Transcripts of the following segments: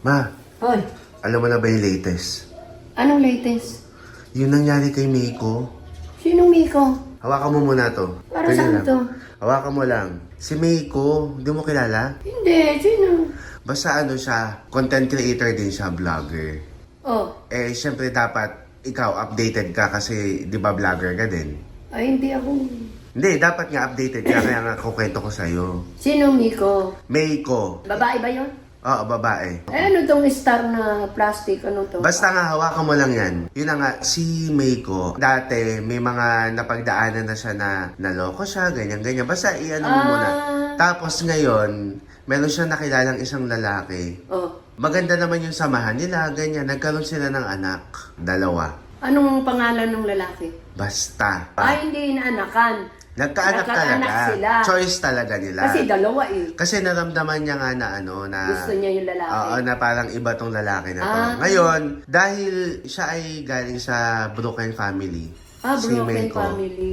Ma, Hoy, alam mo na ba yung latest? anong latest? Yung nangyari kay Meiko. Sinong Miko? Hawakan mo muna to. Para Ganyan saan lang. to? Hawakan mo lang. Si Meiko, hindi mo kilala? Hindi, sino? Basta ano siya, content creator din siya, vlogger. Oh, Eh, syempre dapat ikaw updated ka kasi di ba vlogger ka din? ay hindi ako. Hindi, dapat nga updated ka kaya nga kukwento ko sa'yo. Sinong Miko? Meiko. Babae ba yun? Oo, babae. Eh, ano tong star na plastic? Ano to? Basta nga, hawakan mo lang yan. Yun na nga, si Meiko, dati may mga napagdaanan na siya na naloko siya, ganyan-ganyan. Basta iano mo muna. Tapos ngayon, meron siyang nakilalang isang lalaki. Oh, Maganda naman yung samahan nila, ganyan. Nagkaroon sila ng anak. 2. anong pangalan ng lalaki? Basta. Ay, hindi inaanakan. Nagkaanak Nagkaanak talaga. sila. Choice talaga nila. Kasi dalawa eh. Kasi naramdaman niya nga na ano, na... Gusto niya yung lalaki. Oo, na parang iba tong lalaki na to. Ah. Ngayon, dahil siya ay galing sa broken family. Ah, broken Meiko. family.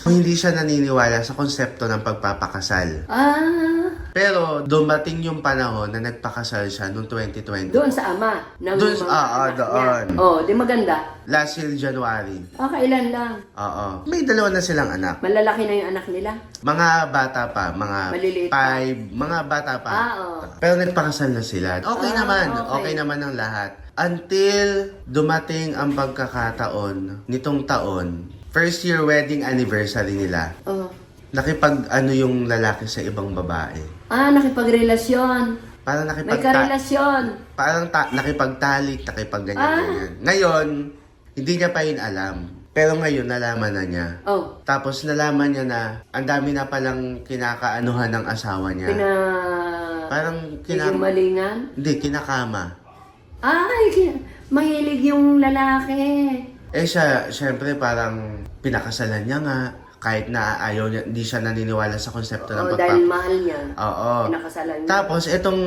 Hindi siya naniniwala sa konsepto ng pagpapakasal. Ah, Pero dumating yung panahon na nagpakasal siya noong 2020. doon sa ama. Ng Doon, mga oo, anak doon. niya. Oh, di maganda. Last year, January. Ah, kailan lang? Oo. May 2 na silang anak. Malalaki na yung anak nila? Mga bata pa, mga Maliliit pa. 5, mga bata pa. Ah, oo. Pero nagpakasal na sila. Okay Ah, naman, okay. okay naman ang lahat. Until dumating ang pagkakataon nitong taon, first year wedding anniversary nila. Oh. Nakipag ano yung lalaki sa ibang babae. Ah, nakipagrelasyon. Parang May karelasyon. parang nakipagtalik, nakipagganyan Ah. ganyan. Ngayon, hindi niya pa yun alam. Pero ngayon nalaman na niya. Oh, Tapos nalaman niya na ang dami na palang kinakaanuhan ng asawa niya. Parang Malingan? Hindi, kinakama. Ay, mahilig yung lalaki. Eh siya, syempre parang pinakasalan niya nga. Kahit na ayaw niya, hindi siya naniniwala sa konsepto ng Oh, dahil mahal niya. Oo. Pinakasalan niya. Tapos itong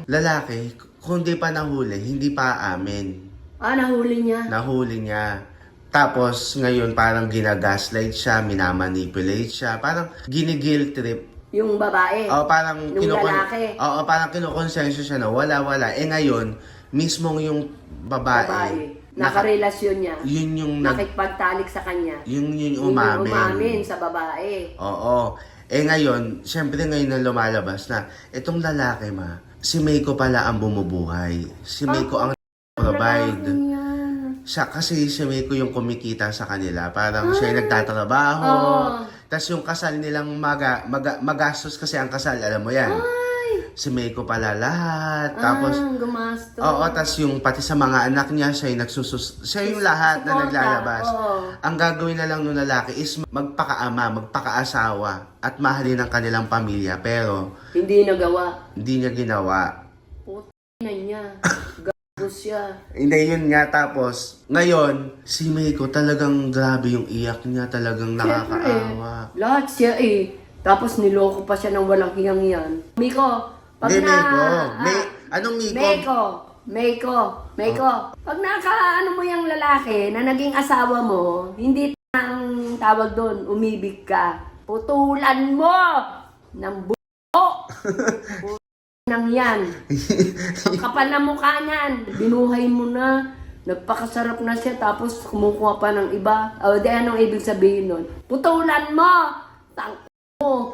lalaki, kung di pa nahuli, hindi pa amin. Ah, nahuli niya. Nahuli niya. Tapos ngayon parang ginagaslight siya, minamanipulate siya, parang ginigil trip. Yung babae. O parang Yung lalaki. Oo, parang kinukonsensya siya na wala. Eh ngayon, mismong yung babae. Nakarelasyon niya. Yun yung Nakipagtalik sa kanya. yun Yung umamin. umamin sa babae. Oo. Eh ngayon, syempre ngayon na lumalabas na, itong lalaki si Meiko pala ang bumubuhay. Si Meiko ang provide. Lalaki niya. Siya, kasi si Meiko yung kumikita sa kanila. Parang siya yung nagtatrabaho. Oo. Tapos yung kasal nilang magastos kasi ang kasal, alam mo yan. Si Meiko pala lahat. Tapos, gumasto. oo, tapos yung pati sa mga anak niya, siya yung lahat na Suporta, naglalabas. oo. Ang gagawin na lang ng lalaki is magpakaama, magpakaasawa at mahalin ang kanilang pamilya. Pero, Hindi nagawa. hindi niya ginawa. Puta na niya. Gago siya. Hindi, yun nga. Tapos, ngayon, si Meiko talagang grabe yung iyak niya. Talagang nakakaawa. Lahat siya eh. Tapos niloko pa siya ng walang hiyang-hiyan. Miko, pag Hindi, na... Meiko. ah, Anong Meiko? Meiko. Pag ano mo yung lalaki na naging asawa mo, hindi ang tawag doon, umibig ka. Putulan mo ng buo. Nang yan. Ang kapal na mukha niyan. Binuhay mo na. Nagpakasarap na siya tapos kumukuha pa ng iba. O di anong ibig sabihin nun? Putulan mo! Tang mo!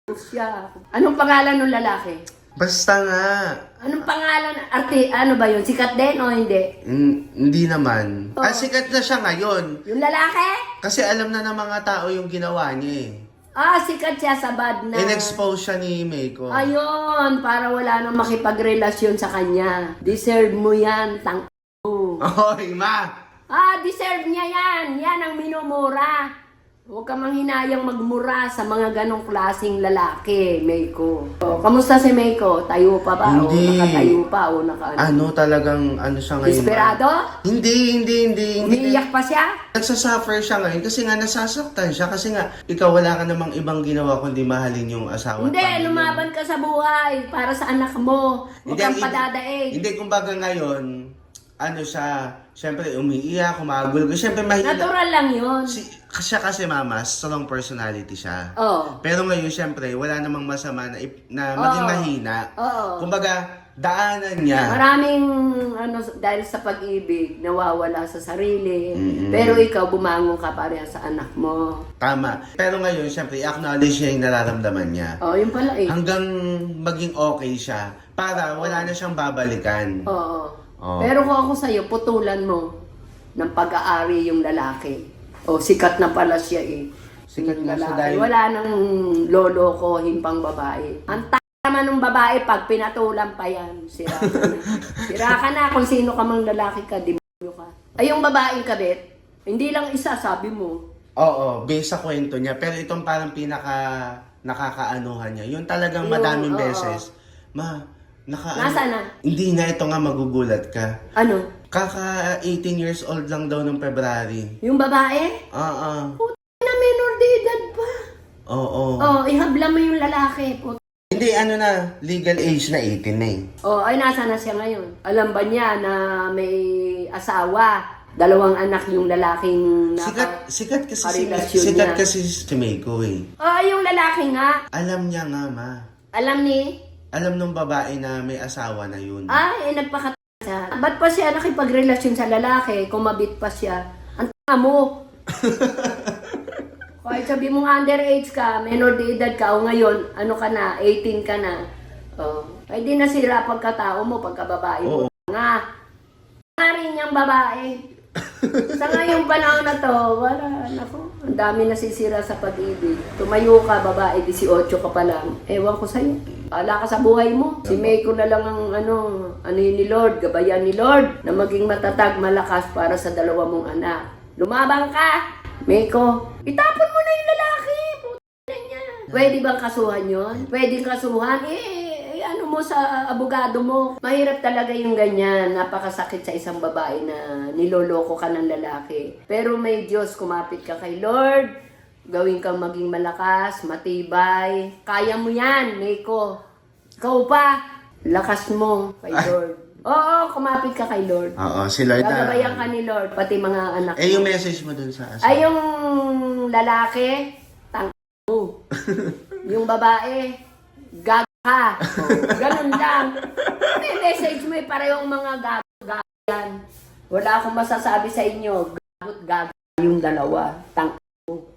Siya. Anong pangalan ng lalaki? Basta nga. Anong pangalan? Ano ba yun? Sikat din o hindi? Hindi naman. Oh. Sikat na siya ngayon. Yung lalaki? Kasi alam na ng mga tao yung ginawa niya eh. Ah, sikat siya sa bad na. In-expose siya ni Meiko. Ayun, para wala nang makipagrelasyon sa kanya. Deserve mo yan, tang mo. Oy, ma! Ah, deserve niya yan. Yan ang minumura. Huwag ka manghinayang magmura sa mga ganong klaseng lalaki, Meiko. O, kamusta si Meiko? Tayo pa ba? Hindi. O nakatayo pa? O naka... Talagang siya ngayon. Desperado? Hindi. Umiiyak pa siya? Nagsasuffer siya ngayon kasi nga nasasaktan siya kasi nga ikaw wala ka namang ibang ginawa kundi mahalin yung asawa at Hindi, pamilya mo. lumaban ka sa buhay para sa anak mo. Huwag kang padadaig. Hindi, kumbaga ngayon, siya, syempre umiiyak, kumagulog. Syempre mahina. Natural lang yun. Siya kasi mama, strong personality siya. Oo. Pero ngayon, syempre, wala namang masama na maging Oo. mahina. Oo. Kumbaga, daanan niya. Maraming dahil sa pag-ibig, nawawala sa sarili. Pero ikaw, bumangon ka pareha sa anak mo. Tama. Pero ngayon, syempre, i-acknowledge niya yung nararamdaman niya. Oh, yun pala eh. Hanggang maging okay siya para wala na siyang babalikan. Oo. Oo. Pero kung ako sa'yo, putulan mo ng pag-aari yung lalaki. O, sikat na pala siya eh. Sikat Yung na siya lalaki. dahil... Wala nang lolo ko, himpang babae. Ang naman ng babae, pag pinatulan pa yan, sira ka na. Sira ka na kung sino ka mang lalaki ka, demonyo ka. Ay, yung babaeng kabit, hindi lang isa, sabi mo. Oo, based sa kwento niya. Pero itong parang nakakaanuhan niya. Yung talagang madaming oo. beses. Nasaan na? Hindi na, ito nga magugulat ka. Ano? Kaka 18 years old lang daw ng February. Yung babae? Oo. Na minor de edad pa. Oo. Oh, ihabla mo yung lalaki. Hindi, legal age na 18 na eh. Oh, ay nasa na siya ngayon? Alam ba niya na may asawa? 2 anak yung lalaking Sikat kasi karelasyon sikat niya. kasi si Meiko eh. Oh, yung lalaki nga. Alam niya nga ma. Alam Nung babae na may asawa na yun. Nagpakata siya. Ba't pa siya nakipagrelasyon sa lalaki? Kumabit pa siya. Ang tanga mo. Kahit sabi mo underage ka, minor de edad ka, o ngayon, ano ka na, 18 ka na. Oh. Ay di nasira pagkatao mo, pagkababae mo. Nga. Nga rin niyang babae. Sa ngayong panahon na to, wala, nako, ang dami nasisira sa pag-ibig. Tumayo ka, babae, 18 ka pa lang. Ewan ko sa'yo. Ala ka sa buhay mo. Si Meiko na lang ang ano yun ni Lord, gabayan ni Lord, na maging matatag, malakas para sa 2 mong anak. Lumabang ka, Meiko. Itapon mo na yung lalaki. Puta niya. Pwede bang kasuhan yun? Pwede kasuhan? Ano mo sa abogado mo? Mahirap talaga yung ganyan. Napakasakit sa isang babae na niloloko ka ng lalaki. Pero may Diyos, kumapit ka kay Lord. Gawin kang maging malakas, matibay. Kaya mo yan, Meiko. Ikaw pa, lakas mo kay Lord. Oo, kumapit ka kay Lord. Oo, si Lord na. Gagabayan ka ni Lord, pati mga anak mo. Yung message mo dun sa asawa. Ay, yung lalaki, tang mo. Yung babae, gag ka. Oh, ganun lang. May message mo parehong mga gagot yan. Wala akong masasabi sa inyo. Gagot yung 2. Tang mo.